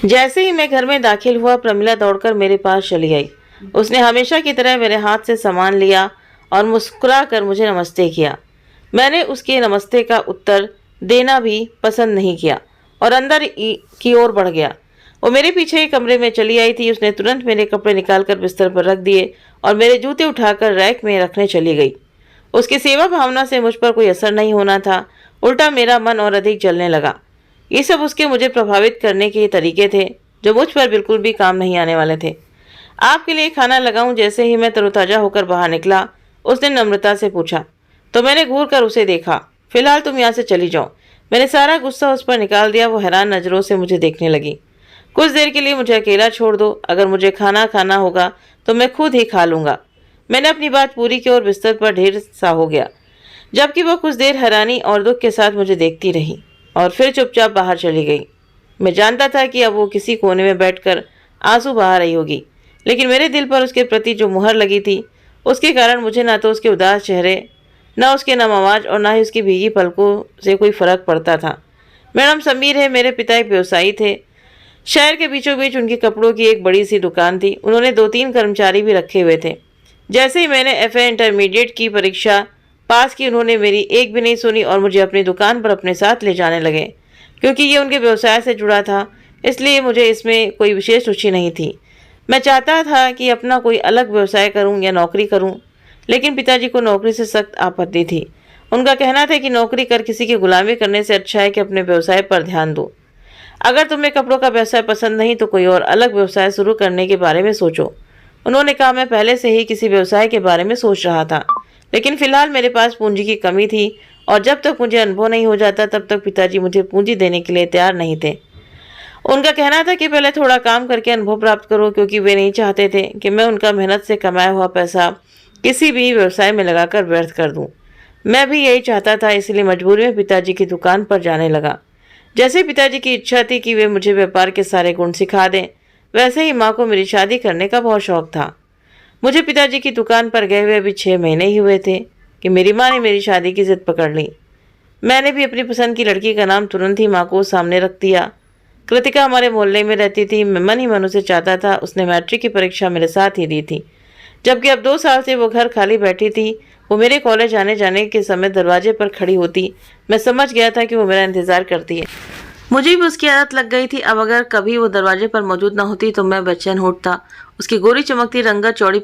जैसे ही मैं घर में दाखिल हुआ, प्रमिला दौड़कर मेरे पास चली आई। उसने हमेशा की तरह मेरे हाथ से सामान लिया और मुस्कुरा कर मुझे नमस्ते किया। मैंने उसके नमस्ते का उत्तर देना भी पसंद नहीं किया और अंदर की ओर बढ़ गया। वो मेरे पीछे ही कमरे में चली आई थी। उसने तुरंत मेरे कपड़े निकालकर बिस्तर पर रख दिए और मेरे जूते उठाकर रैक में रखने चली गई। उसकी सेवा भावना से मुझ पर कोई असर नहीं होना था, उल्टा मेरा मन और अधिक जलने लगा। ये सब उसके मुझे प्रभावित करने के तरीके थे जो मुझ पर बिल्कुल भी काम नहीं आने वाले थे। आपके लिए खाना लगाऊं? जैसे ही मैं तरोताजा होकर बाहर निकला, उसने नम्रता से पूछा, तो मैंने घूर कर उसे देखा। फिलहाल तुम यहाँ से चली जाओ। मैंने सारा गुस्सा उस पर निकाल दिया। वो हैरान नज़रों से मुझे देखने लगी। कुछ देर के लिए मुझे अकेला छोड़ दो। अगर मुझे खाना खाना होगा तो मैं खुद ही खा लूँगा। मैंने अपनी बात पूरी की और बिस्तर पर ढेर सा हो गया, जबकि वह कुछ देर हैरानी और दुख के साथ मुझे देखती रही और फिर चुपचाप बाहर चली गई। मैं जानता था कि अब वो किसी कोने में बैठकर आंसू बहा रही होगी, लेकिन मेरे दिल पर उसके प्रति जो मुहर लगी थी, उसके कारण मुझे ना तो उसके उदास चेहरे, ना उसके नम आवाज़ और ना ही उसकी भीगी पलकों से कोई फर्क पड़ता था। मेरा नाम समीर है। मेरे पिता एक व्यवसायी थे। शहर के बीचों बीच उनकी कपड़ों की एक बड़ी सी दुकान थी। उन्होंने 2-3 कर्मचारी भी रखे हुए थे। जैसे ही मैंने FA इंटरमीडिएट की परीक्षा पास की, उन्होंने मेरी एक भी नहीं सुनी और मुझे अपनी दुकान पर अपने साथ ले जाने लगे। क्योंकि ये उनके व्यवसाय से जुड़ा था, इसलिए मुझे इसमें कोई विशेष रुचि नहीं थी। मैं चाहता था कि अपना कोई अलग व्यवसाय करूं या नौकरी करूं, लेकिन पिताजी को नौकरी से सख्त आपत्ति थी। उनका कहना था कि नौकरी कर किसी की गुलामी करने से अच्छा है कि अपने व्यवसाय पर ध्यान दो। अगर तुम्हें कपड़ों का व्यवसाय पसंद नहीं तो कोई और अलग व्यवसाय शुरू करने के बारे में सोचो। उन्होंने कहा। मैं पहले से ही किसी व्यवसाय के बारे में सोच रहा था, लेकिन फिलहाल मेरे पास पूंजी की कमी थी और जब तक मुझे अनुभव नहीं हो जाता तब तक पिताजी मुझे पूंजी देने के लिए तैयार नहीं थे। उनका कहना था कि पहले थोड़ा काम करके अनुभव प्राप्त करो, क्योंकि वे नहीं चाहते थे कि मैं उनका मेहनत से कमाया हुआ पैसा किसी भी व्यवसाय में लगाकर व्यर्थ कर दूं। मैं भी यही चाहता था, इसलिए मजबूरी में पिताजी की दुकान पर जाने लगा। जैसे पिताजी की इच्छा थी कि वे मुझे व्यापार के सारे गुण सिखा दें, वैसे ही माँ को मेरी शादी करने का बहुत शौक था। मुझे पिताजी की दुकान पर गए हुए अभी 6 महीने ही हुए थे कि मेरी माँ ने मेरी शादी की जिद पकड़ ली। मैंने भी अपनी पसंद की लड़की का नाम तुरंत ही माँ को सामने रख दिया। कृतिका हमारे मोहल्ले में रहती थी। मैं मन ही मन उसे चाहता था। उसने मैट्रिक की परीक्षा मेरे साथ ही दी थी, जबकि अब 2 साल से वो घर खाली बैठी थी। वो मेरे कॉलेज आने जाने के समय दरवाजे पर खड़ी होती। मैं समझ गया था कि वो मेरा इंतज़ार करती है। मुझे भी उसकी आदत लग गई थी। अब अगर कभी वो दरवाजे पर मौजूद न होती तो मैं बेचैन उठता। उसकी गोरी चमकती रंगत, चौड़ी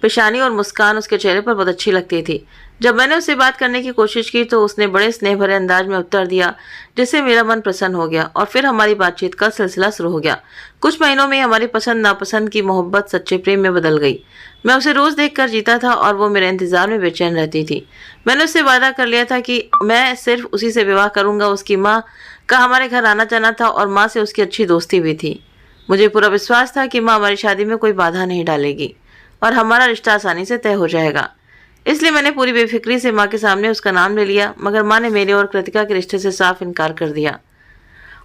पेशानी और मुस्कान उसके चेहरे पर बहुत अच्छी लगती थी। जब मैंने उससे बात करने की कोशिश की तो उसने बड़े स्नेह भरे अंदाज में उत्तर दिया, जिससे मेरा मन प्रसन्न हो गया और फिर हमारी बातचीत का सिलसिला शुरू हो गया। कुछ महीनों में हमारी पसंद नापसंद की मोहब्बत सच्चे प्रेम में बदल गई। मैं उसे रोज देखकर जीता था और वो मेरे इंतजार में बेचैन रहती थी। मैंने उससे वादा कर लिया था कि मैं सिर्फ उसी से विवाह करूंगा। उसकी माँ का हमारे घर आना जाना था और माँ से उसकी अच्छी दोस्ती भी थी। मुझे पूरा विश्वास था कि माँ हमारी शादी में कोई बाधा नहीं डालेगी और हमारा रिश्ता आसानी से तय हो जाएगा। इसलिए मैंने पूरी बेफिक्री से माँ के सामने उसका नाम ले लिया, मगर माँ ने मेरे और कृतिका के रिश्ते से साफ इनकार कर दिया।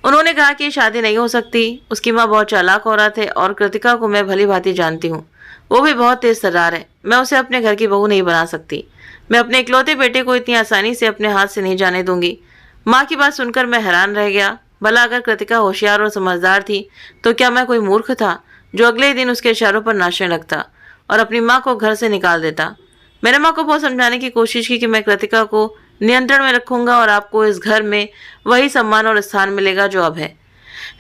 उन्होंने कहा कि शादी नहीं हो सकती। उसकी माँ बहुत चालाक औरत है और कृतिका को मैं भली भांति जानती हूँ। वो भी बहुत तेज तर्रार है। मैं उसे अपने घर की बहू नहीं बना सकती। मैं अपने इकलौते बेटे को इतनी आसानी से अपने हाथ से नहीं जाने दूंगी। माँ की बात सुनकर मैं हैरान रह गया। भला अगर कृतिका होशियार और समझदार थी तो क्या मैं कोई मूर्ख था जो अगले ही दिन उसके इशारों पर नाचने लगता और अपनी माँ को घर से निकाल देता। मैंने माँ को बहुत समझाने की कोशिश की कि मैं कृतिका को नियंत्रण में रखूंगा और आपको इस घर में वही सम्मान और स्थान मिलेगा जो अब है।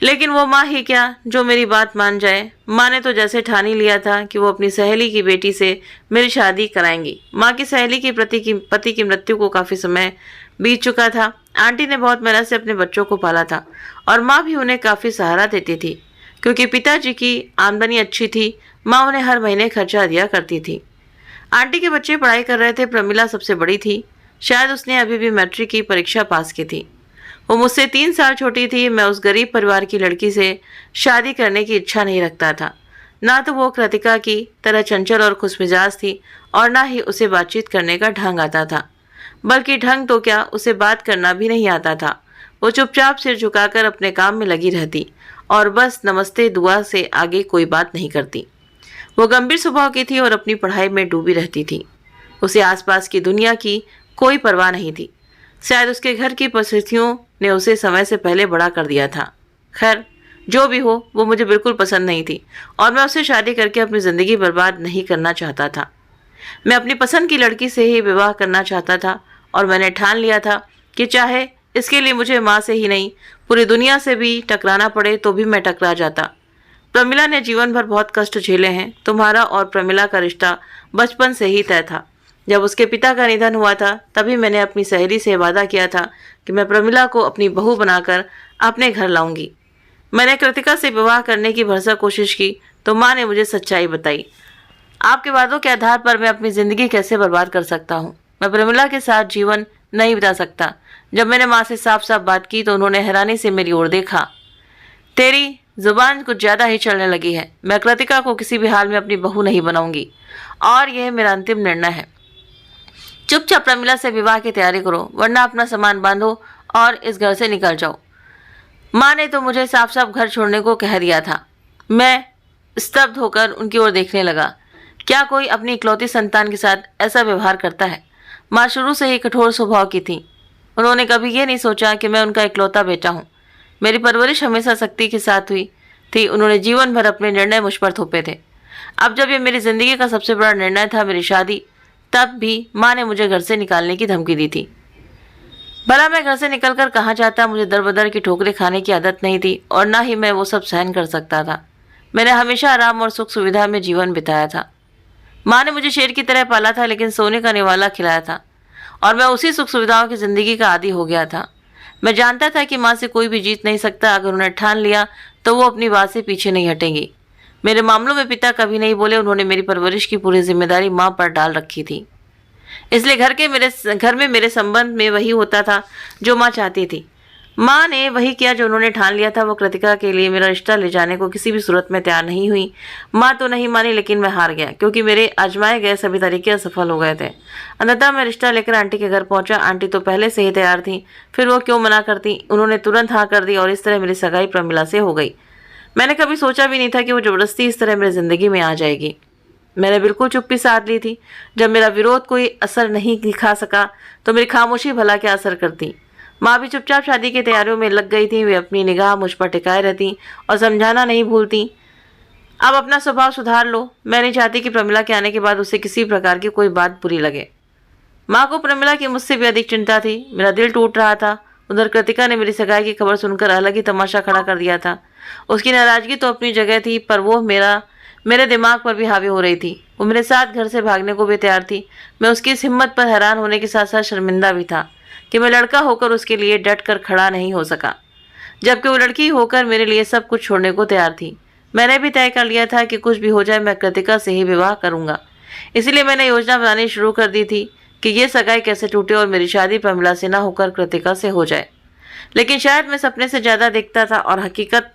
लेकिन वो माँ ही क्या जो मेरी बात मान जाए। माँ ने तो जैसे ठान ही लिया था कि वो अपनी सहेली की बेटी से मेरी शादी कराएंगी। माँ की सहेली की पति की मृत्यु को काफ़ी समय बीत चुका था। आंटी ने बहुत मेहनत से अपने बच्चों को पाला था और माँ भी उन्हें काफ़ी सहारा देती थी। क्योंकि पिताजी की आमदनी अच्छी थी, माँ उन्हें हर महीने खर्चा दिया करती थी। आंटी के बच्चे पढ़ाई कर रहे थे। प्रमिला सबसे बड़ी थी। शायद उसने अभी भी मैट्रिक की परीक्षा पास की थी। वो मुझसे 3 साल छोटी थी। मैं उस गरीब परिवार की लड़की से शादी करने की इच्छा नहीं रखता था। ना तो वो कृतिका की तरह चंचल और खुशमिजाज थी और ना ही उसे बातचीत करने का ढंग आता था। बल्कि ढंग तो क्या, उसे बात करना भी नहीं आता था। वो चुपचाप सिर झुकाकर अपने काम में लगी रहती और बस नमस्ते दुआ से आगे कोई बात नहीं करती। वो गंभीर स्वभाव की थी और अपनी पढ़ाई में डूबी रहती थी। उसे आसपास की दुनिया की कोई परवाह नहीं थी। शायद उसके घर की परिस्थितियों ने उसे समय से पहले बड़ा कर दिया था। खैर, जो भी हो वो मुझे बिल्कुल पसंद नहीं थी और मैं उससे शादी करके अपनी ज़िंदगी बर्बाद नहीं करना चाहता था। मैं अपनी पसंद की लड़की से ही विवाह करना चाहता था और मैंने ठान लिया था कि चाहे इसके लिए मुझे माँ से ही नहीं पूरी दुनिया से भी टकराना पड़े तो भी मैं टकरा जाता। प्रमिला ने जीवन भर बहुत कष्ट झेले हैं। तुम्हारा और प्रमिला का रिश्ता बचपन से ही तय था। जब उसके पिता का निधन हुआ था तभी मैंने अपनी सहेली से वादा किया था कि मैं प्रमिला को अपनी बहू बनाकर अपने घर लाऊंगी। मैंने कृतिका से विवाह करने की भरसक कोशिश की तो माँ ने मुझे सच्चाई बताई। आपके वादों के आधार पर मैं अपनी ज़िंदगी कैसे बर्बाद कर सकता हूँ? मैं प्रमिला के साथ जीवन नहीं बिता सकता। जब मैंने माँ से साफ साफ बात की तो उन्होंने हैरानी से मेरी ओर देखा। तेरी जुबान कुछ ज़्यादा ही चलने लगी है। मैं कृतिका को किसी भी हाल में अपनी बहू नहीं बनाऊंगी और यह मेरा अंतिम निर्णय है। चुपचाप प्रमिला से विवाह की तैयारी करो वरना अपना सामान बांधो और इस घर से निकल जाओ। माँ ने तो मुझे साफ साफ घर छोड़ने को कह दिया था। मैं स्तब्ध होकर उनकी ओर देखने लगा। क्या कोई अपनी इकलौती संतान के साथ ऐसा व्यवहार करता है? माँ शुरू से ही कठोर स्वभाव की थी। उन्होंने कभी ये नहीं सोचा कि मैं उनका इकलौता बेटा हूँ। मेरी परवरिश हमेशा सख्ती के साथ हुई थी। उन्होंने जीवन भर अपने निर्णय मुझ पर थोपे थे। अब जब ये मेरी ज़िंदगी का सबसे बड़ा निर्णय था, मेरी शादी, तब भी माँ ने मुझे घर से निकालने की धमकी दी थी। भला मैं घर से निकलकर कहाँ जाता? मुझे दर बदर की ठोकरें खाने की आदत नहीं थी और ना ही मैं वो सब सहन कर सकता था। मैंने हमेशा आराम और सुख सुविधा में जीवन बिताया था। माँ ने मुझे शेर की तरह पाला था लेकिन सोने का निवाला खिलाया था और मैं उसी सुख सुविधाओं की ज़िंदगी का आदी हो गया था। मैं जानता था कि माँ से कोई भी जीत नहीं सकता। अगर उन्हें ठान लिया तो वो अपनी बात से पीछे नहीं हटेंगी। मेरे मामलों में पिता कभी नहीं बोले। उन्होंने मेरी परवरिश की पूरी जिम्मेदारी माँ पर डाल रखी थी। इसलिए घर में मेरे संबंध में वही होता था जो माँ चाहती थी। माँ ने वही किया जो उन्होंने ठान लिया था। वो कृतिका के लिए मेरा रिश्ता ले जाने को किसी भी सूरत में तैयार नहीं हुई। माँ तो नहीं मानी लेकिन मैं हार गया क्योंकि मेरे आजमाए गए सभी तरीके असफल हो गए थे। अंततः मैं रिश्ता लेकर आंटी के घर पहुंचा। आंटी तो पहले से ही तैयार थी, फिर वो क्यों मना करती। उन्होंने तुरंत हाँ कर दी और इस तरह मेरी सगाई प्रमिला से हो गई। मैंने कभी सोचा भी नहीं था कि वो जबरदस्ती इस तरह मेरी ज़िंदगी में आ जाएगी। मैंने बिल्कुल चुप्पी साध ली थी। जब मेरा विरोध कोई असर नहीं दिखा सका तो मेरी खामोशी भला क्या असर करती। माँ भी चुपचाप शादी की तैयारियों में लग गई थी। वे अपनी निगाह मुझ पर टिकाए रहती और समझाना नहीं भूलती। अब अपना स्वभाव सुधार लो। मैं नहीं चाहती कि प्रमिला के आने के बाद उसे किसी प्रकार की कोई बात बुरी लगे। माँ को प्रमिला की मुझसे भी अधिक चिंता थी। मेरा दिल टूट रहा था। उधर कृतिका ने मेरी सगाई की खबर सुनकर अलग ही तमाशा खड़ा कर दिया था। उसकी नाराज़गी तो अपनी जगह थी पर वो मेरे दिमाग पर भी हावी हो रही थी। वो मेरे साथ घर से भागने को भी तैयार थी। मैं उसकी इस हिम्मत पर हैरान होने के साथ साथ शर्मिंदा भी था कि मैं लड़का होकर उसके लिए डट कर खड़ा नहीं हो सका, जबकि वो लड़की होकर मेरे लिए सब कुछ छोड़ने को तैयार थी। मैंने भी तय कर लिया था कि कुछ भी हो जाए मैं कृतिका से ही विवाह करूंगा। इसलिए मैंने योजना बनानी शुरू कर दी थी कि ये सगाई कैसे टूटे और मेरी शादी प्रमिला से ना होकर कृतिका से हो जाए। लेकिन शायद मैं सपने से ज़्यादा देखता था और हकीकत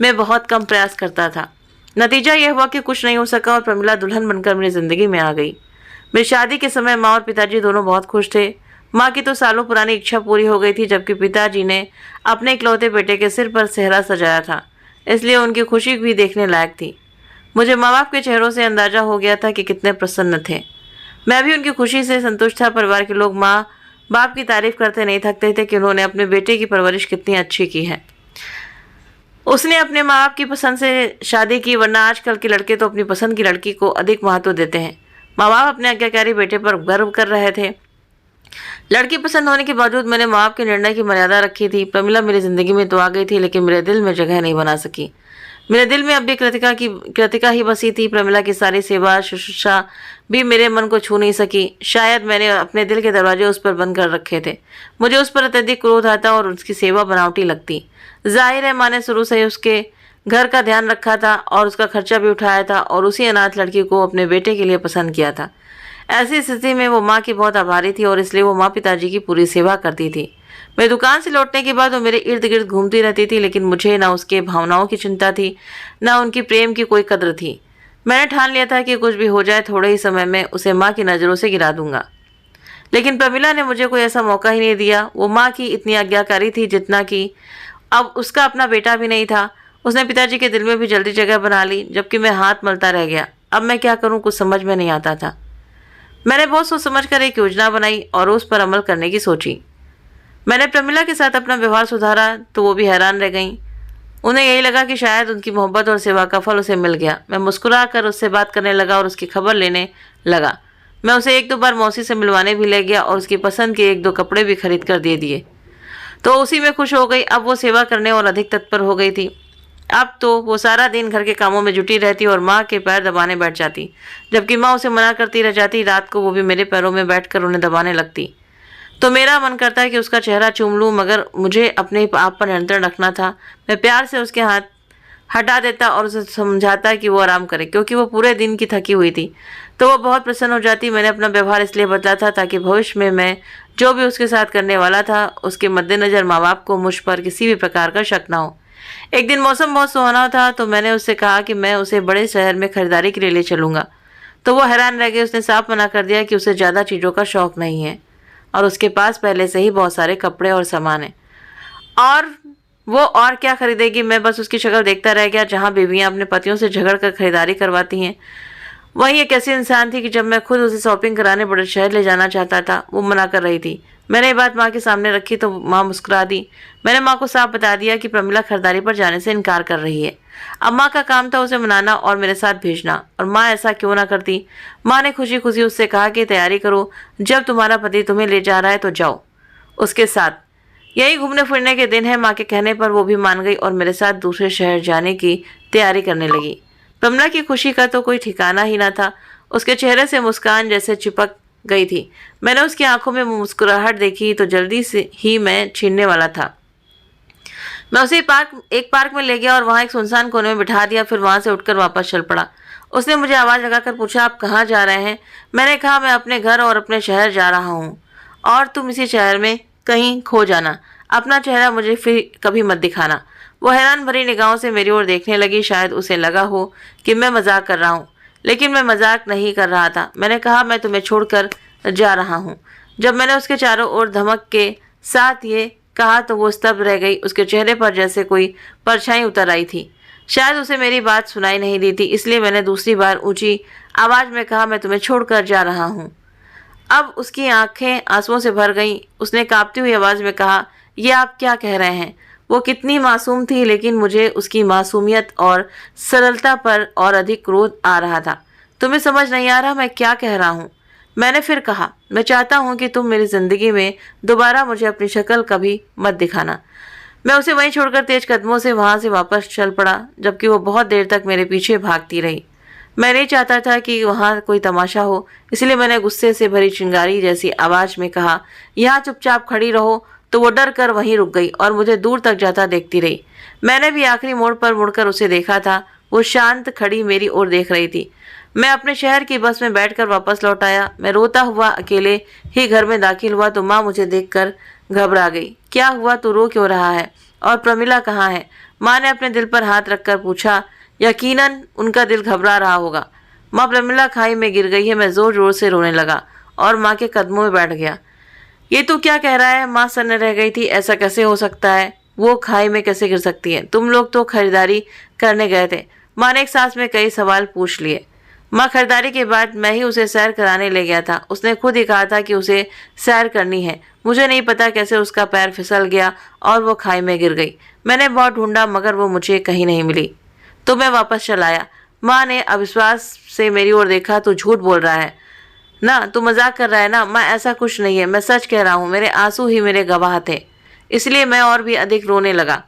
में बहुत कम प्रयास करता था। नतीजा यह हुआ कि कुछ नहीं हो सका और प्रमिला दुल्हन बनकर मेरी ज़िंदगी में आ गई। मेरी शादी के समय माँ और पिताजी दोनों बहुत खुश थे। माँ की तो सालों पुरानी इच्छा पूरी हो गई थी, जबकि पिताजी ने अपने इकलौते बेटे के सिर पर सेहरा सजाया था, इसलिए उनकी खुशी भी देखने लायक थी। मुझे माँ बाप के चेहरों से अंदाजा हो गया था कि कितने प्रसन्न थे। मैं भी उनकी खुशी से संतुष्ट था। परिवार के लोग माँ बाप की तारीफ करते नहीं थकते थे कि उन्होंने अपने बेटे की परवरिश कितनी अच्छी की है। उसने अपने माँ बाप की पसंद से शादी की, वरना आजकल के लड़के तो अपनी पसंद की लड़की को अधिक महत्व देते हैं। माँ बाप अपने आज्ञाकारी बेटे पर गर्व कर रहे थे। लड़की पसंद होने के बावजूद मैंने माँ बाप के निर्णय की मर्यादा रखी थी। प्रमिला मेरी ज़िंदगी में तो आ गई थी लेकिन मेरे दिल में जगह नहीं बना सकी। मेरे दिल में अब भी कृतिका ही बसी थी। प्रमिला की सारी सेवा शुश्रूषा भी मेरे मन को छू नहीं सकी। शायद मैंने अपने दिल के दरवाजे उस पर बंद कर रखे थे। मुझे उस पर अत्यधिक क्रोध आता और उसकी सेवा बनावटी लगती। जाहिर है माँ ने शुरू से ही उसके घर का ध्यान रखा था और उसका खर्चा भी उठाया था और उसी अनाथ लड़की को अपने बेटे के लिए पसंद किया था। ऐसी स्थिति में वो माँ की बहुत आभारी थी और इसलिए वो माँ पिताजी की पूरी सेवा करती थी। मेरी दुकान से लौटने के बाद वो मेरे इर्द गिर्द घूमती रहती थी, लेकिन मुझे ना उसके भावनाओं की चिंता थी, ना उनकी प्रेम की कोई कद्र थी। मैंने ठान लिया था कि कुछ भी हो जाए थोड़े ही समय में उसे माँ की नज़रों से गिरा दूंगा। लेकिन प्रमिला ने मुझे कोई ऐसा मौका ही नहीं दिया। वो माँ की इतनी आज्ञाकारी थी जितना कि अब उसका अपना बेटा भी नहीं था। उसने पिताजी के दिल में भी जल्दी जगह बना ली, जबकि मैं हाथ मलता रह गया। अब मैं क्या करूं, कुछ समझ में नहीं आता था। मैंने बहुत सोच समझ कर एक योजना बनाई और उस पर अमल करने की सोची। मैंने प्रमिला के साथ अपना व्यवहार सुधारा तो वो भी हैरान रह गई। उन्हें यही लगा कि शायद उनकी मोहब्बत और सेवा का फल उसे मिल गया। मैं मुस्कुरा कर उससे बात करने लगा और उसकी खबर लेने लगा। मैं उसे एक दो बार मौसी से मिलवाने भी ले गया और उसकी पसंद के एक दो कपड़े भी खरीद कर दे दिए। तो उसी में खुश हो गई। अब वो सेवा करने और अधिक तत्पर हो गई थी। अब तो वो सारा दिन घर के कामों में जुटी रहती और माँ के पैर दबाने बैठ जाती, जबकि माँ उसे मना करती रह जाती। रात को वो भी मेरे पैरों में बैठकर उन्हें दबाने लगती। तो मेरा मन करता है कि उसका चेहरा चूम लूं, मगर मुझे अपने आप पर नियंत्रण रखना था। मैं प्यार से उसके हाथ हटा देता और उसे समझाता कि वो आराम करे, क्योंकि वो पूरे दिन की थकी हुई थी। तो वो बहुत प्रसन्न हो जाती। मैंने अपना व्यवहार इसलिए बदला था ताकि भविष्य में मैं जो भी उसके साथ करने वाला था, उसके मद्देनज़र माँ बाप को मुझ पर किसी भी प्रकार का शक ना हो। एक दिन मौसम बहुत सुहाना था, तो मैंने उससे कहा कि मैं उसे बड़े शहर में खरीदारी के लिए ले चलूँगा। तो वो हैरान रह गई। उसने साफ मना कर दिया कि उसे ज़्यादा चीज़ों का शौक़ नहीं है और उसके पास पहले से ही बहुत सारे कपड़े और सामान हैं, और वो और क्या खरीदेगी। मैं बस उसकी शक्ल देखता रह गया। जहाँ बीवियाँ अपने पतियों से झगड़ कर खरीदारी करवाती हैं, वही एक ऐसी इंसान थी कि जब मैं खुद उसे शॉपिंग कराने बड़े शहर ले जाना चाहता था, वो मना कर रही थी। मैंने ये बात माँ के सामने रखी तो माँ मुस्कुरा दी। मैंने माँ को साफ बता दिया कि प्रमिला खरीदारी पर जाने से इनकार कर रही है। अब माँ का काम था उसे मनाना और मेरे साथ भेजना, और माँ ऐसा क्यों ना करती। माँ ने खुशी खुशी उससे कहा कि तैयारी करो, जब तुम्हारा पति तुम्हें ले जा रहा है तो जाओ उसके साथ, यही घूमने फिरने के दिन है। माँ के कहने पर वो भी मान गई और मेरे साथ दूसरे शहर जाने की तैयारी करने लगी। प्रमिला की खुशी का तो कोई ठिकाना ही ना था। उसके चेहरे से मुस्कान जैसे चिपक गई थी। मैंने उसकी आंखों में मुस्कुराहट देखी तो जल्दी से ही मैं छीनने वाला था। मैं उसे एक पार्क में ले गया और वहाँ एक सुनसान कोने में बिठा दिया। फिर वहाँ से उठकर वापस चल पड़ा। उसने मुझे आवाज़ लगाकर पूछा, आप कहाँ जा रहे हैं? मैंने कहा, मैं अपने घर और अपने शहर जा रहा हूँ, और तुम इसी शहर में कहीं खो जाना। अपना चेहरा मुझे फिर कभी मत दिखाना। वो हैरान भरी निगाहों से मेरी ओर देखने लगी। शायद उसे लगा हो कि मैं मजाक कर रहा हूँ, लेकिन मैं मजाक नहीं कर रहा था। मैंने कहा, मैं तुम्हें छोड़कर जा रहा हूँ। जब मैंने उसके चारों ओर धमक के साथ ये कहा तो वो स्तब्ध रह गई। उसके चेहरे पर जैसे कोई परछाई उतर आई थी। शायद उसे मेरी बात सुनाई नहीं दी थी, इसलिए मैंने दूसरी बार ऊंची आवाज़ में कहा, मैं तुम्हें छोड़कर जा रहा हूँ। अब उसकी आंखें आंसुओं से भर गईं। उसने कांपती हुई आवाज़ में कहा, ये आप क्या कह रहे हैं? वो कितनी मासूम थी, लेकिन मुझे उसकी मासूमियत और सरलता पर और अधिक क्रोध आ रहा था। तुम्हें समझ नहीं आ रहा मैं क्या कह रहा हूँ? मैंने फिर कहा, मैं चाहता हूँ कि तुम मेरी ज़िंदगी में दोबारा मुझे अपनी शक्ल कभी मत दिखाना। मैं उसे वहीं छोड़कर तेज कदमों से वहाँ से वापस चल पड़ा, जबकि वो बहुत देर तक मेरे पीछे भागती रही। मैं नहीं चाहता था कि वहाँ कोई तमाशा हो, इसलिए मैंने गुस्से से भरी चिंगारी जैसी आवाज़ में कहा, यहाँ चुपचाप खड़ी रहो। तो वो डर कर वहीं रुक गई और मुझे दूर तक जाता देखती रही। मैंने भी आखिरी मोड़ पर मुड़कर उसे देखा था। वो शांत खड़ी मेरी ओर देख रही थी। मैं अपने शहर की बस में बैठकर वापस लौट आया। मैं रोता हुआ अकेले ही घर में दाखिल हुआ तो माँ मुझे देखकर घबरा गई। क्या हुआ, तू रो क्यों रहा है? और प्रमिला कहाँ है? माँ ने अपने दिल पर हाथ रखकर पूछा। यकीनन उनका दिल घबरा रहा होगा। माँ, प्रमिला खाई में गिर गई है। मैं जोर जोर से रोने लगा और माँ के कदमों में बैठ गया। ये तू क्या कह रहा है? माँ सन्न रह गई थी। ऐसा कैसे हो सकता है? वो खाई में कैसे गिर सकती है? तुम लोग तो खरीदारी करने गए थे। माँ ने एक सांस में कई सवाल पूछ लिए। माँ, खरीदारी के बाद मैं ही उसे सैर कराने ले गया था। उसने खुद ही कहा था कि उसे सैर करनी है। मुझे नहीं पता कैसे उसका पैर फिसल गया और वो खाई में गिर गई। मैंने बहुत ढूंढा मगर वो मुझे कहीं नहीं मिली, तो मैं वापस चला आया। माँ ने अविश्वास से मेरी ओर देखा। तू झूठ बोल रहा है ना? तू मजाक कर रहा है ना? माँ, ऐसा कुछ नहीं है, मैं सच कह रहा हूँ। मेरे आंसू ही मेरे गवाह थे। इसलिए मैं और भी अधिक रोने लगा।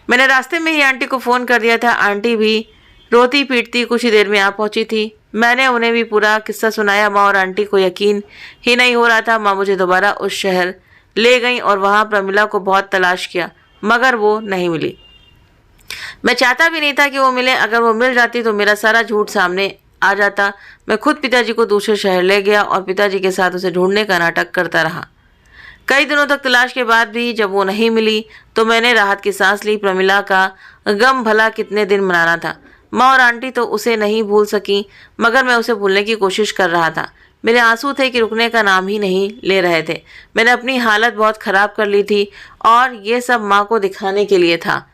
मैंने रास्ते में ही आंटी को फ़ोन कर दिया था। आंटी भी रोती पीटती कुछ ही देर में आ पहुंची थी। मैंने उन्हें भी पूरा किस्सा सुनाया। माँ और आंटी को यकीन ही नहीं हो रहा था। माँ मुझे दोबारा उस शहर ले गई और वहाँ प्रमिला को बहुत तलाश किया, मगर वो नहीं मिली। मैं चाहता भी नहीं था कि वो मिले। अगर वो मिल जाती तो मेरा सारा झूठ सामने आ जाता। मैं खुद पिताजी को दूसरे शहर ले गया और पिताजी के साथ उसे ढूंढने का नाटक करता रहा। कई दिनों तक तलाश के बाद भी जब वो नहीं मिली तो मैंने राहत की सांस ली। प्रमिला का गम भला कितने दिन मनाना था। माँ और आंटी तो उसे नहीं भूल सकी, मगर मैं उसे भूलने की कोशिश कर रहा था। मेरे आंसू थे कि रुकने का नाम ही नहीं ले रहे थे। मैंने अपनी हालत बहुत ख़राब कर ली थी और ये सब माँ को दिखाने के लिए था।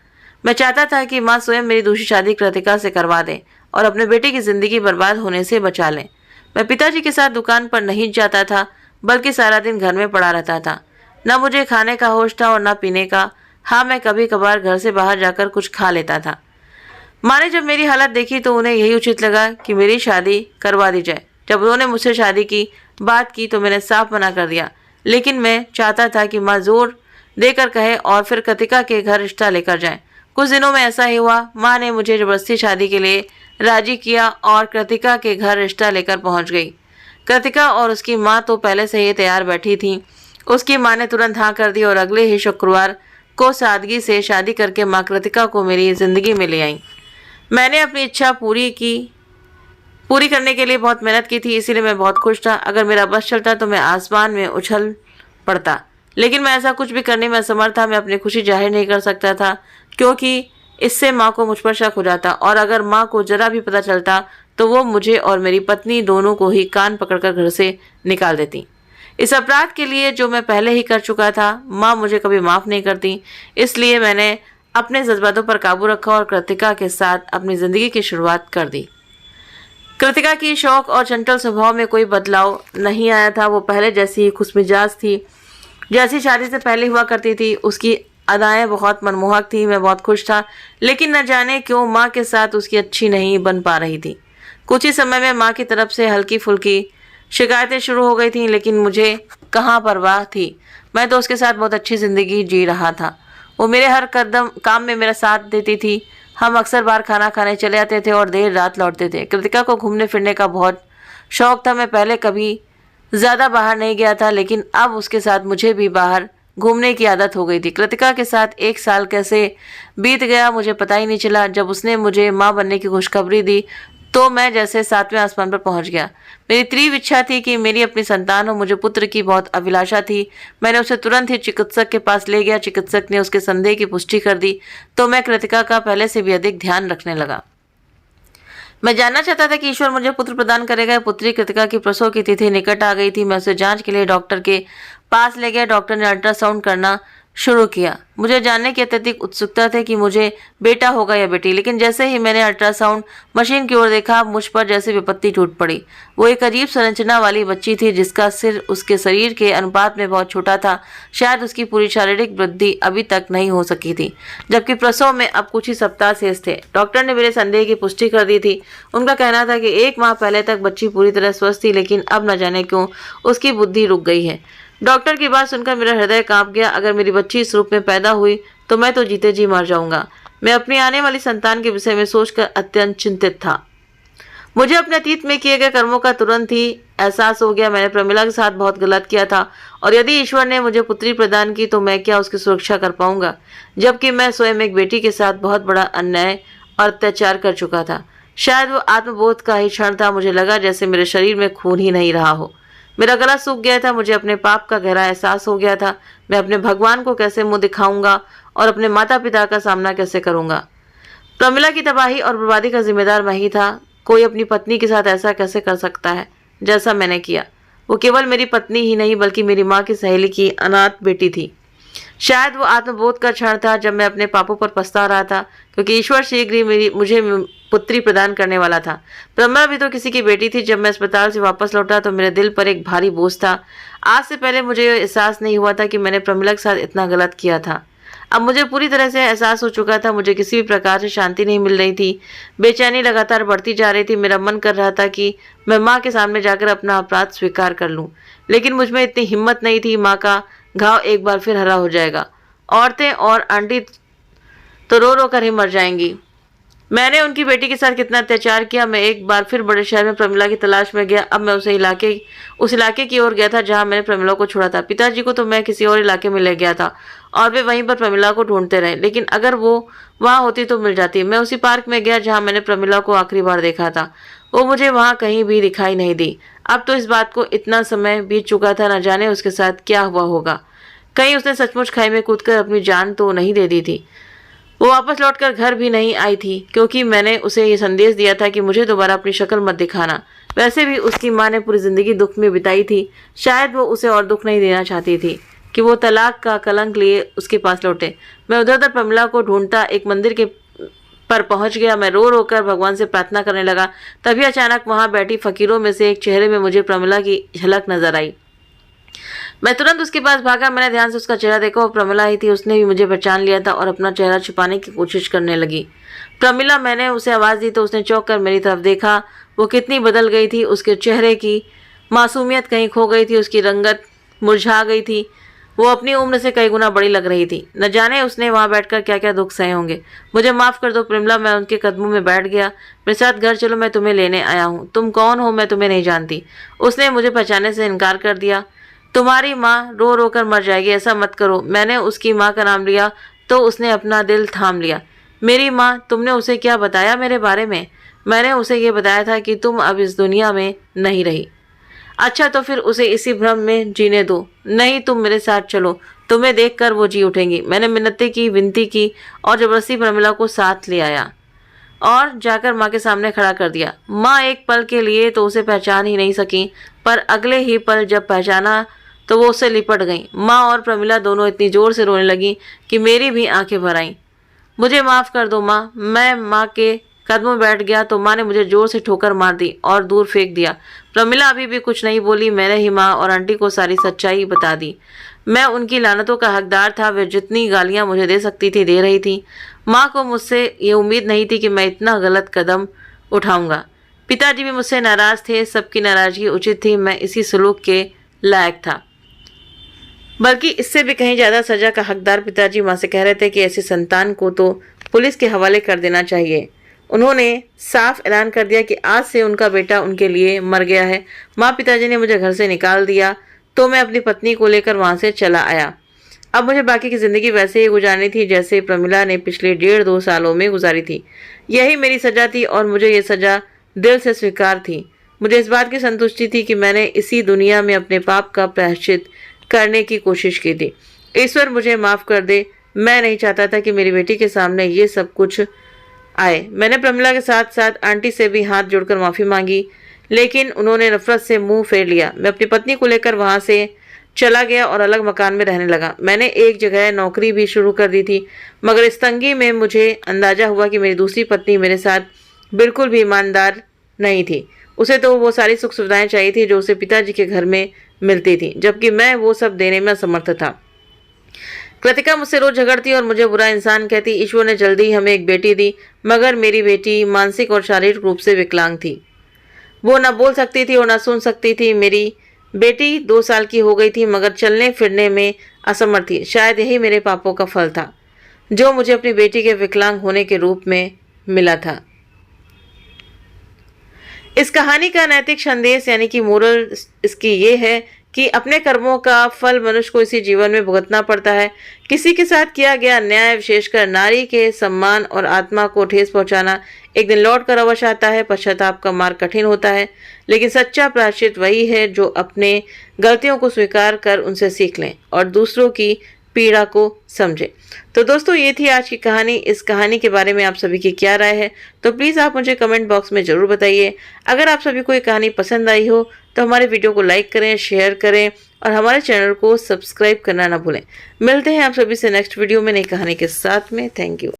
मैं चाहता था कि माँ स्वयं मेरी दूसरी शादी कृतिका से करवा दें और अपने बेटे की ज़िंदगी बर्बाद होने से बचा लें। मैं पिताजी के साथ दुकान पर नहीं जाता था, बल्कि सारा दिन घर में पड़ा रहता था। न मुझे खाने का होश था और न पीने का। हाँ, मैं कभी कभार घर से बाहर जाकर कुछ खा लेता था। माँ ने जब मेरी हालत देखी तो उन्हें यही उचित लगा कि मेरी शादी करवा दी जाए। जब उन्होंने मुझसे शादी की बात की तो मैंने साफ मना कर दिया, लेकिन मैं चाहता था कि माँ जोर देकर कहे और फिर कृतिका के घर रिश्ता लेकर जाए। कुछ दिनों में ऐसा ही हुआ। माँ ने मुझे जबरदस्ती शादी के लिए राजी किया और कृतिका के घर रिश्ता लेकर पहुँच गई। कृतिका और उसकी माँ तो पहले से ही तैयार बैठी थीं। उसकी माँ ने तुरंत हाँ कर दी और अगले ही शुक्रवार को सादगी से शादी करके माँ कृतिका को मेरी ज़िंदगी में ले आई। मैंने अपनी इच्छा पूरी करने के लिए बहुत मेहनत की थी, इसीलिए मैं बहुत खुश था। अगर मेरा बस चलता तो मैं आसमान में उछल पड़ता, लेकिन मैं ऐसा कुछ भी करने में असमर्थ था। मैं अपनी खुशी जाहिर नहीं कर सकता था क्योंकि इससे माँ को मुझ पर शक हो जाता, और अगर माँ को जरा भी पता चलता तो वो मुझे और मेरी पत्नी दोनों को ही कान पकड़कर घर से निकाल देती। इस अपराध के लिए जो मैं पहले ही कर चुका था, माँ मुझे कभी माफ़ नहीं करती। इसलिए मैंने अपने जज्बातों पर काबू रखा और कृतिका के साथ अपनी ज़िंदगी की शुरुआत कर दी। कृतिका की शौक और चंचल स्वभाव में कोई बदलाव नहीं आया था। वो पहले जैसी ही खुशमिजाज थी जैसी शादी से पहले हुआ करती थी। उसकी अदाएं बहुत मनमोहक थी। मैं बहुत खुश था, लेकिन न जाने क्यों माँ के साथ उसकी अच्छी नहीं बन पा रही थी। कुछ ही समय में माँ की तरफ से हल्की फुल्की शिकायतें शुरू हो गई थीं, लेकिन मुझे कहाँ परवाह थी। मैं तो उसके साथ बहुत अच्छी ज़िंदगी जी रहा था। वो मेरे हर कदम काम में मेरा साथ देती थी। हम अक्सर बाहर खाना खाने चले जाते थे और देर रात लौटते थे। कृतिका को घूमने फिरने का बहुत शौक था। मैं पहले कभी ज़्यादा बाहर नहीं गया था, लेकिन अब उसके साथ मुझे भी बाहर घूमने की आदत हो गई थी। कृतिका के साथ एक साल कैसे बीत गया मुझे पता ही नहीं चला। जब उसने मुझे माँ बनने की खुशखबरी दी तो मैं जैसे 7वें आसमान पर पहुंच गया। मेरी तीव्र इच्छा थी कि मेरी अपनी संतान हो। मुझे पुत्र की बहुत अभिलाषा थी। मैंने उसे तुरंत ही चिकित्सक के पास ले गया। चिकित्सक ने उसके संदेह की पुष्टि कर दी तो मैं कृतिका का पहले से भी अधिक ध्यान रखने लगा। मैं जानना चाहता था कि ईश्वर मुझे पुत्र प्रदान करेगा। पुत्री कृतिका की प्रसव की तिथि निकट आ गई थी। मैं उसे जांच के लिए डॉक्टर के पास ले गया। डॉक्टर ने अल्ट्रासाउंड करना शुरू किया। मुझे जानने की अत्यधिक उत्सुकता थी कि मुझे बेटा होगा या बेटी, लेकिन जैसे ही मैंने अल्ट्रासाउंड मशीन की ओर देखा, मुझ पर जैसे विपत्ति टूट पड़ी। वो एक अजीब संरचना वाली बच्ची थी जिसका सिर उसके शरीर के अनुपात में बहुत छोटा था। शायद उसकी पूरी शारीरिक वृद्धि अभी तक नहीं हो सकी थी, जबकि प्रसव में अब कुछ ही सप्ताह शेष थे। डॉक्टर ने मेरे संदेह की पुष्टि कर दी थी। उनका कहना था कि 1 माह पहले तक बच्ची पूरी तरह स्वस्थ थी, लेकिन अब न जाने क्यों उसकी बुद्धि रुक गई है। डॉक्टर की बात सुनकर मेरा हृदय कांप गया। अगर मेरी बच्ची इस रूप में पैदा हुई तो मैं तो जीते जी मर जाऊंगा। मैं अपनी आने वाली संतान के विषय में सोचकर अत्यंत चिंतित था। मुझे अपने अतीत में किए गए कर्मों का तुरंत ही एहसास हो गया। मैंने प्रमिला के साथ बहुत गलत किया था, और यदि ईश्वर ने मुझे पुत्री प्रदान की तो मैं क्या उसकी सुरक्षा कर पाऊंगा, जबकि मैं स्वयं एक बेटी के साथ बहुत बड़ा अन्याय और अत्याचार कर चुका था। शायद वो आत्मबोध का ही क्षण था। मुझे लगा जैसे मेरे शरीर में खून ही नहीं रहा हो। मेरा गला सूख गया था। मुझे अपने पाप का गहरा एहसास हो गया था। मैं अपने भगवान को कैसे मुंह दिखाऊंगा और अपने माता पिता का सामना कैसे करूंगा। प्रमिला की तबाही और बर्बादी का जिम्मेदार मैं ही था। कोई अपनी पत्नी के साथ ऐसा कैसे कर सकता है जैसा मैंने किया। वो केवल मेरी पत्नी ही नहीं बल्कि मेरी माँ की सहेली की अनाथ बेटी थी। शायद वो आत्मबोध का क्षण था जब मैं अपने पापों पर पछता रहा था, क्योंकि ईश्वर शीघ्र ही मुझे पुत्री प्रदान करने वाला था। प्रमिला भी तो किसी की बेटी थी। जब मैं अस्पताल से वापस लौटा तो मेरे दिल पर एक भारी बोझ था। आज से पहले मुझे एहसास नहीं हुआ था कि मैंने प्रमिला के साथ इतना गलत किया था। अब मुझे पूरी तरह से एहसास हो चुका था। मुझे किसी भी प्रकार से शांति नहीं मिल रही थी। बेचैनी लगातार बढ़ती जा रही थी। मेरा मन कर रहा था कि मैं माँ के सामने जाकर अपना अपराध स्वीकार कर लूँ, लेकिन मुझ में इतनी हिम्मत नहीं थी। माँ का घाव एक बार फिर हरा हो जाएगा। औरतें और आंटी तो रो रो कर ही मर जाएंगी। मैंने उनकी बेटी के साथ कितना अत्याचार किया। मैं एक बार फिर बड़े शहर में प्रमिला की तलाश में गया। अब मैं उस इलाके की ओर गया था जहां मैंने प्रमिला को छोड़ा था। पिताजी को तो मैं किसी और इलाके में ले गया था और वे वहीं पर प्रमिला को ढूंढते रहे, लेकिन अगर वो वहां होती तो मिल जाती। मैं उसी पार्क में गया जहाँ मैंने प्रमिला को आखिरी बार देखा था। वो मुझे वहाँ कहीं भी दिखाई नहीं दी। अब तो इस बात को इतना समय बीत चुका था, न जाने उसके साथ क्या हुआ होगा। कहीं उसने सचमुच खाई में कूदकर अपनी जान तो नहीं दे दी थी। वो वापस लौटकर घर भी नहीं आई थी, क्योंकि मैंने उसे ये संदेश दिया था कि मुझे दोबारा अपनी शक्ल मत दिखाना। वैसे भी उसकी माँ ने पूरी ज़िंदगी दुख में बिताई थी। शायद वो उसे और दुख नहीं देना चाहती थी कि वो तलाक का कलंक लिए उसके पास लौटे। मैं उधर उधर प्रमिला को ढूंढता एक मंदिर के पर पहुंच गया। मैं रो रो कर भगवान से प्रार्थना करने लगा। तभी अचानक वहां बैठी फकीरों में से एक चेहरे में मुझे प्रमिला की झलक नजर आई। मैं तुरंत उसके पास भागा। मैंने ध्यान से उसका चेहरा देखा और प्रमिला ही थी। उसने भी मुझे पहचान लिया था और अपना चेहरा छुपाने की कोशिश करने लगी। प्रमिला, मैंने उसे आवाज़ दी तो उसने चौंक कर मेरी तरफ देखा। वो कितनी बदल गई थी। उसके चेहरे की मासूमियत कहीं खो गई थी, उसकी रंगत मुरझा गई थी। वो अपनी उम्र से कई गुना बड़ी लग रही थी। न जाने उसने वहाँ बैठकर क्या क्या दुख सहे होंगे। मुझे माफ़ कर दो प्रमिला। मैं उनके कदमों में बैठ गया। मेरे साथ घर चलो, मैं तुम्हें लेने आया हूँ। तुम कौन हो? मैं तुम्हें नहीं जानती। उसने मुझे पहचानने से इनकार कर दिया। तुम्हारी माँ रो रो कर मर जाएगी, ऐसा मत करो। मैंने उसकी माँ का नाम लिया तो उसने अपना दिल थाम लिया। मेरी माँ? तुमने उसे क्या बताया मेरे बारे में? मैंने उसे ये बताया था कि तुम अब इस दुनिया में नहीं रही। अच्छा, तो फिर उसे इसी भ्रम में जीने दो। नहीं, तुम मेरे साथ चलो, तुम्हें देखकर वो जी उठेंगी। मैंने मिन्नतें की, विनती की और जबरदस्ती प्रमिला को साथ ले आया और जाकर माँ के सामने खड़ा कर दिया। माँ एक पल के लिए तो उसे पहचान ही नहीं सकी, पर अगले ही पल जब पहचाना तो वो उससे लिपट गई। माँ और प्रमिला दोनों इतनी जोर से रोने लगी कि मेरी भी आंखें भर आईं। मुझे माफ़ कर दो माँ। मैं माँ के कदमों में बैठ गया तो माँ ने मुझे जोर से ठोकर मार दी और दूर फेंक दिया। प्रमिला अभी भी कुछ नहीं बोली। मैंने ही माँ और आंटी को सारी सच्चाई बता दी। मैं उनकी लानतों का हकदार था। वे जितनी गालियाँ मुझे दे सकती थी दे रही थी। माँ को मुझसे ये उम्मीद नहीं थी कि मैं इतना गलत कदम उठाऊंगा। पिताजी भी मुझसे नाराज़ थे। सबकी नाराज़गी उचित थी। मैं इसी सलूक के लायक था, बल्कि इससे भी कहीं ज़्यादा सज़ा का हकदार। पिताजी माँ से कह रहे थे कि ऐसी संतान को तो पुलिस के हवाले कर देना चाहिए। उन्होंने साफ ऐलान कर दिया कि आज से उनका बेटा उनके लिए मर गया है। माँ पिताजी ने मुझे घर से निकाल दिया तो मैं अपनी पत्नी को लेकर वहाँ से चला आया। अब मुझे बाकी की ज़िंदगी वैसे ही गुजारनी थी जैसे प्रमिला ने पिछले 1.5-2 सालों में गुजारी थी। यही मेरी सज़ा थी और मुझे ये सज़ा दिल से स्वीकार थी। मुझे इस बात की संतुष्टि थी कि मैंने इसी दुनिया में अपने पाप का प्रायश्चित करने की कोशिश की थी। ईश्वर मुझे माफ़ कर दे। मैं नहीं चाहता था कि मेरी बेटी के सामने ये सब कुछ आए। मैंने प्रमिला के साथ साथ आंटी से भी हाथ जोड़कर माफ़ी मांगी, लेकिन उन्होंने नफरत से मुंह फेर लिया। मैं अपनी पत्नी को लेकर वहाँ से चला गया और अलग मकान में रहने लगा। मैंने एक जगह नौकरी भी शुरू कर दी थी, मगर इस तंगी में मुझे अंदाज़ा हुआ कि मेरी दूसरी पत्नी मेरे साथ बिल्कुल भी ईमानदार नहीं थी। उसे तो वो सारी सुख सुविधाएं चाहिए थी जो उसे पिताजी के घर में मिलती थी, जबकि मैं वो सब देने में असमर्थ था। कृतिका मुझसे रोज झगड़ती और मुझे बुरा इंसान कहती। ईश्वर ने जल्दी ही हमें एक बेटी दी, मगर मेरी बेटी मानसिक और शारीरिक रूप से विकलांग थी। वो न बोल सकती थी और न सुन सकती थी। मेरी बेटी 2 साल की हो गई थी, मगर चलने फिरने में असमर्थ थी। शायद यही मेरे पापों का फल था जो मुझे अपनी बेटी के विकलांग होने के रूप में मिला था। इस कहानी का नैतिक संदेश यानी कि मोरल इसकी ये है कि अपने कर्मों का फल मनुष्य को इसी जीवन में भुगतना पड़ता है। किसी के साथ किया गया अन्याय, विशेषकर नारी के सम्मान और आत्मा को ठेस पहुंचाना, एक दिन लौट कर अवश्य आता है। पश्चाताप का मार्ग कठिन होता है, लेकिन सच्चा प्रायश्चित वही है जो अपने गलतियों को स्वीकार कर उनसे सीख लें और दूसरों की पीड़ा को समझे। तो दोस्तों, ये थी आज की कहानी। इस कहानी के बारे में आप सभी की क्या राय है तो प्लीज़ आप मुझे कमेंट बॉक्स में ज़रूर बताइए। अगर आप सभी को ये कहानी पसंद आई हो तो हमारे वीडियो को लाइक करें, शेयर करें और हमारे चैनल को सब्सक्राइब करना ना भूलें। मिलते हैं आप सभी से नेक्स्ट वीडियो में नई कहानी के साथ में। Thank you.